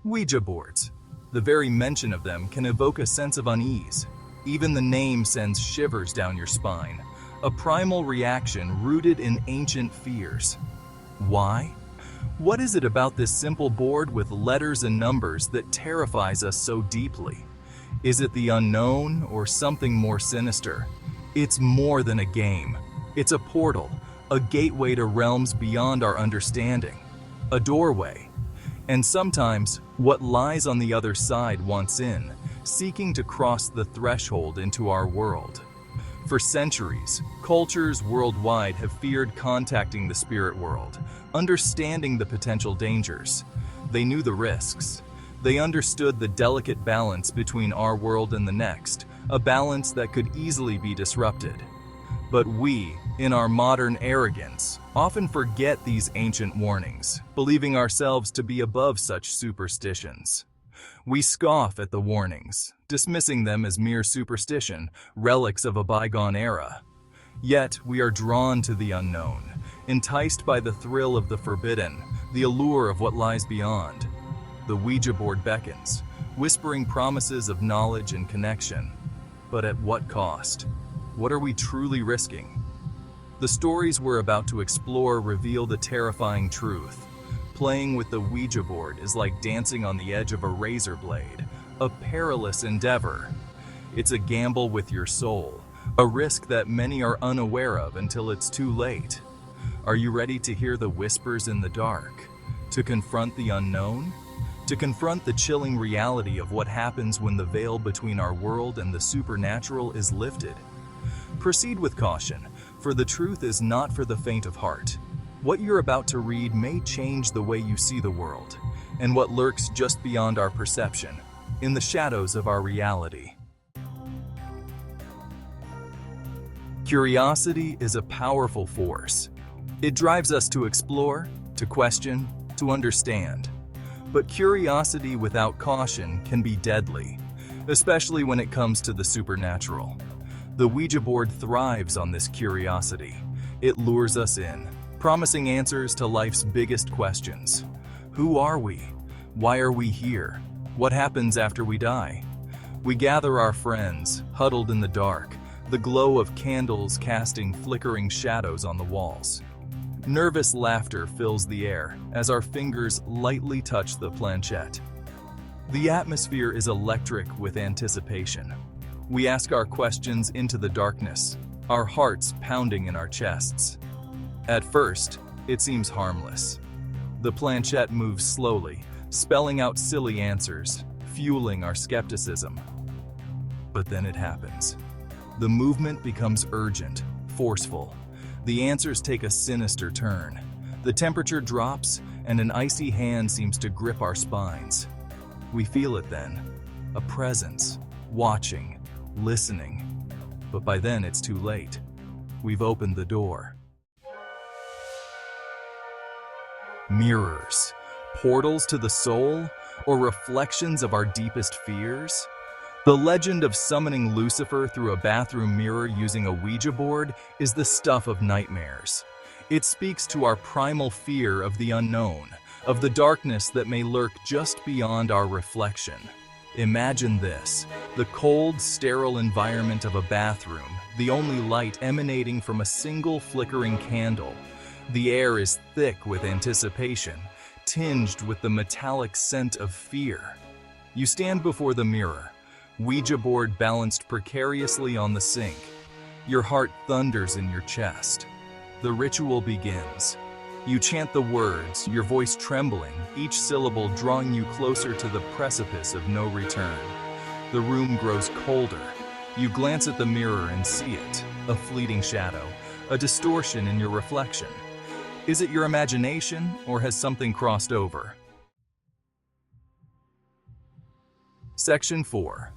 Ouija boards. The very mention of them can evoke a sense of unease. Even the name sends shivers down your spine, a primal reaction rooted in ancient fears. Why? What is it about this simple board with letters and numbers that terrifies us so deeply? Is it the unknown or something more sinister? It's more than a game. It's a portal, a gateway to realms beyond our understanding, a doorway. And sometimes, what lies on the other side wants in, seeking to cross the threshold into our world. For centuries, cultures worldwide have feared contacting the spirit world, understanding the potential dangers. They knew the risks. They understood the delicate balance between our world and the next, a balance that could easily be disrupted. But we, in our modern arrogance, often forget these ancient warnings, believing ourselves to be above such superstitions. We scoff at the warnings, dismissing them as mere superstition, relics of a bygone era. Yet we are drawn to the unknown, enticed by the thrill of the forbidden, the allure of what lies beyond. The Ouija board beckons, whispering promises of knowledge and connection. But at what cost? What are we truly risking? The stories we're about to explore reveal the terrifying truth. Playing with the Ouija board is like dancing on the edge of a razor blade, a perilous endeavor. It's a gamble with your soul, a risk that many are unaware of until it's too late. Are you ready to hear the whispers in the dark? To confront the unknown? To confront the chilling reality of what happens when the veil between our world and the supernatural is lifted? Proceed with caution, for the truth is not for the faint of heart. What you're about to read may change the way you see the world, and what lurks just beyond our perception, in the shadows of our reality. Curiosity is a powerful force. It drives us to explore, to question, to understand. But curiosity without caution can be deadly, especially when it comes to the supernatural. The Ouija board thrives on this curiosity. It lures us in, promising answers to life's biggest questions. Who are we? Why are we here? What happens after we die? We gather our friends, huddled in the dark, the glow of candles casting flickering shadows on the walls. Nervous laughter fills the air as our fingers lightly touch the planchette. The atmosphere is electric with anticipation. We ask our questions into the darkness, our hearts pounding in our chests. At first, it seems harmless. The planchette moves slowly, spelling out silly answers, fueling our skepticism. But then it happens. The movement becomes urgent, forceful. The answers take a sinister turn. The temperature drops, and an icy hand seems to grip our spines. We feel it then, a presence, watching, listening. But by then it's too late. We've opened the door. Mirrors, portals to the soul, or reflections of our deepest fears? The legend of summoning Lucifer through a bathroom mirror using a Ouija board is the stuff of nightmares. It speaks to our primal fear of the unknown, of the darkness that may lurk just beyond our reflection. Imagine this, the cold, sterile environment of a bathroom, the only light emanating from a single flickering candle. The air is thick with anticipation, tinged with the metallic scent of fear. You stand before the mirror, Ouija board balanced precariously on the sink. Your heart thunders in your chest. The ritual begins. You chant the words, your voice trembling, each syllable drawing you closer to the precipice of no return. The room grows colder. You glance at the mirror and see it, a fleeting shadow, a distortion in your reflection. Is it your imagination, or has something crossed over? Section 4.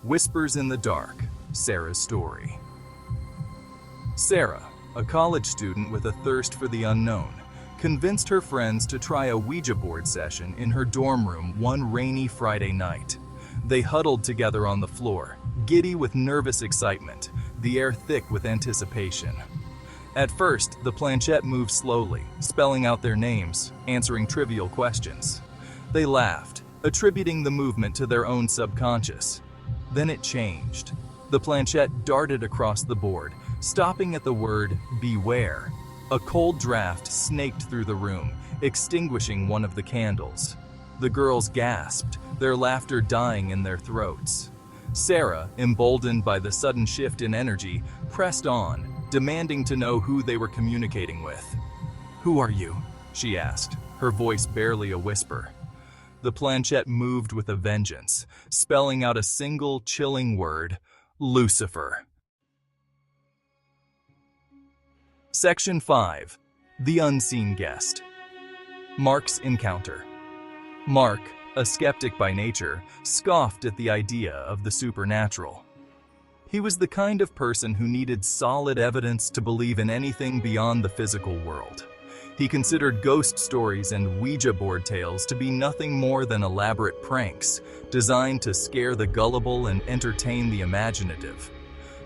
Whispers in the Dark, Sarah's story. Sarah, a college student with a thirst for the unknown, convinced her friends to try a Ouija board session in her dorm room one rainy Friday night. They huddled together on the floor, giddy with nervous excitement, the air thick with anticipation. At first, the planchette moved slowly, spelling out their names, answering trivial questions. They laughed, attributing the movement to their own subconscious. Then it changed. The planchette darted across the board, stopping at the word "beware." A cold draft snaked through the room, extinguishing one of the candles. The girls gasped, their laughter dying in their throats. Sarah, emboldened by the sudden shift in energy, pressed on, demanding to know who they were communicating with. "Who are you?" she asked, her voice barely a whisper. The planchette moved with a vengeance, spelling out a single chilling word: Lucifer. Section 5. The Unseen Guest. Mark's Encounter. Mark, a skeptic by nature, scoffed at the idea of the supernatural. He was the kind of person who needed solid evidence to believe in anything beyond the physical world. He considered ghost stories and Ouija board tales to be nothing more than elaborate pranks, designed to scare the gullible and entertain the imaginative.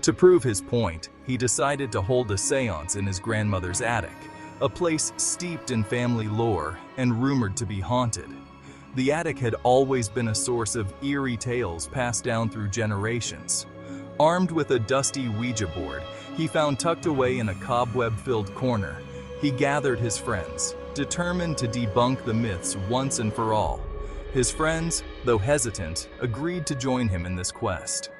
To prove his point, he decided to hold a seance in his grandmother's attic, a place steeped in family lore and rumored to be haunted. The attic had always been a source of eerie tales passed down through generations. Armed with a dusty Ouija board, he found tucked away in a cobweb-filled corner, he gathered his friends, determined to debunk the myths once and for all. His friends, though hesitant, agreed to join him in this quest.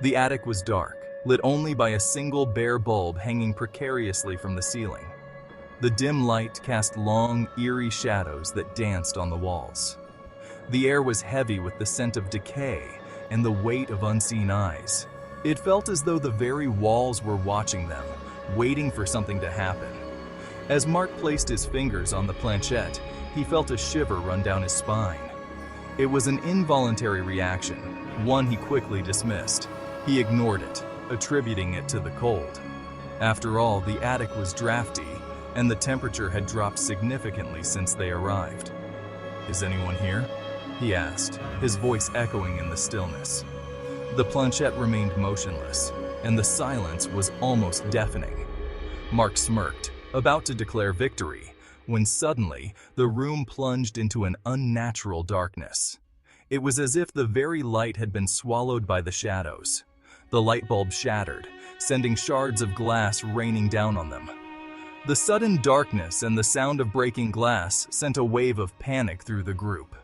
The attic was dark, lit only by a single bare bulb hanging precariously from the ceiling. The dim light cast long, eerie shadows that danced on the walls. The air was heavy with the scent of decay and the weight of unseen eyes. It felt as though the very walls were watching them, waiting for something to happen. As Mark placed his fingers on the planchette, he felt a shiver run down his spine. It was an involuntary reaction, one he quickly dismissed. He ignored it, attributing it to the cold. After all, the attic was drafty, and the temperature had dropped significantly since they arrived. "Is anyone here?" he asked, his voice echoing in the stillness. The planchette remained motionless, and the silence was almost deafening. Mark smirked, about to declare victory, when suddenly the room plunged into an unnatural darkness. It was as if the very light had been swallowed by the shadows. The light bulb shattered, sending shards of glass raining down on them. The sudden darkness and the sound of breaking glass sent a wave of panic through the group.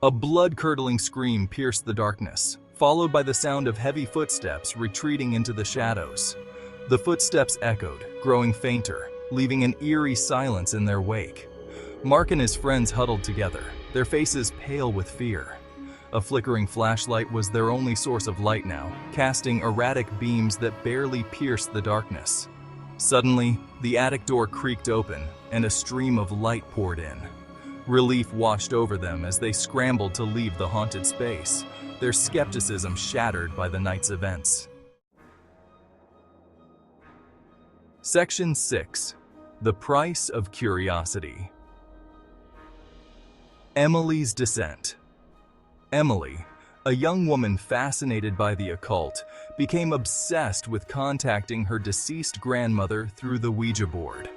A blood-curdling scream pierced the darkness, followed by the sound of heavy footsteps retreating into the shadows. The footsteps echoed, growing fainter, leaving an eerie silence in their wake. Mark and his friends huddled together, their faces pale with fear. A flickering flashlight was their only source of light now, casting erratic beams that barely pierced the darkness. Suddenly, the attic door creaked open, and a stream of light poured in. Relief washed over them as they scrambled to leave the haunted space, their skepticism shattered by the night's events. Section 6. The Price of Curiosity. Emily's Descent. Emily, a young woman fascinated by the occult, became obsessed with contacting her deceased grandmother through the Ouija board.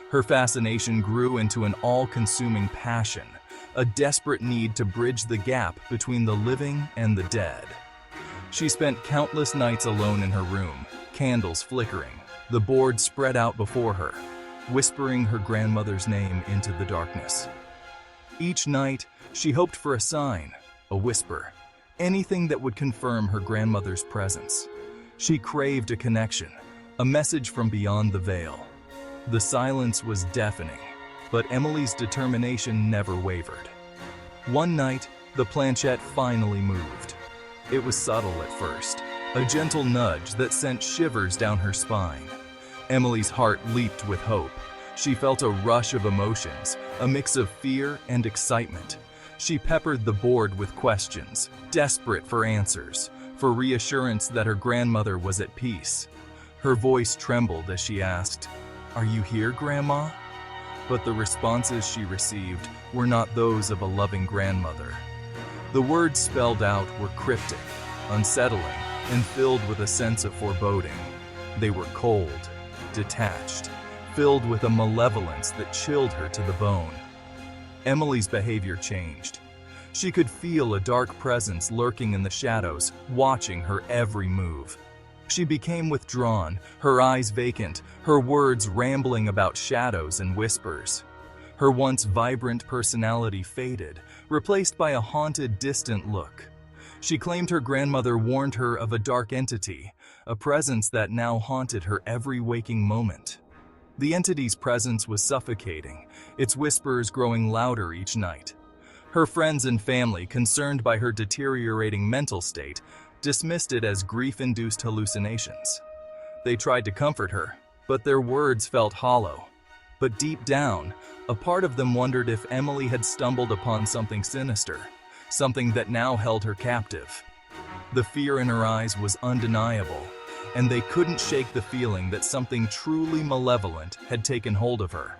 Her fascination grew into an all-consuming passion, a desperate need to bridge the gap between the living and the dead. She spent countless nights alone in her room, candles flickering, the board spread out before her, whispering her grandmother's name into the darkness. Each night, she hoped for a sign, a whisper, anything that would confirm her grandmother's presence. She craved a connection, a message from beyond the veil. The silence was deafening, but Emily's determination never wavered. One night, the planchette finally moved. It was subtle at first, a gentle nudge that sent shivers down her spine. Emily's heart leaped with hope. She felt a rush of emotions, a mix of fear and excitement. She peppered the board with questions, desperate for answers, for reassurance that her grandmother was at peace. Her voice trembled as she asked, "Are you here, Grandma?" But the responses she received were not those of a loving grandmother. The words spelled out were cryptic, unsettling, and filled with a sense of foreboding. They were cold, detached, filled with a malevolence that chilled her to the bone. Emily's behavior changed. She could feel a dark presence lurking in the shadows, watching her every move. She became withdrawn, her eyes vacant, her words rambling about shadows and whispers. Her once vibrant personality faded, replaced by a haunted, distant look. She claimed her grandmother warned her of a dark entity, a presence that now haunted her every waking moment. The entity's presence was suffocating, its whispers growing louder each night. Her friends and family, concerned by her deteriorating mental state, dismissed it as grief-induced hallucinations. They tried to comfort her, but their words felt hollow. But deep down, a part of them wondered if Emily had stumbled upon something sinister, something that now held her captive. The fear in her eyes was undeniable, and they couldn't shake the feeling that something truly malevolent had taken hold of her.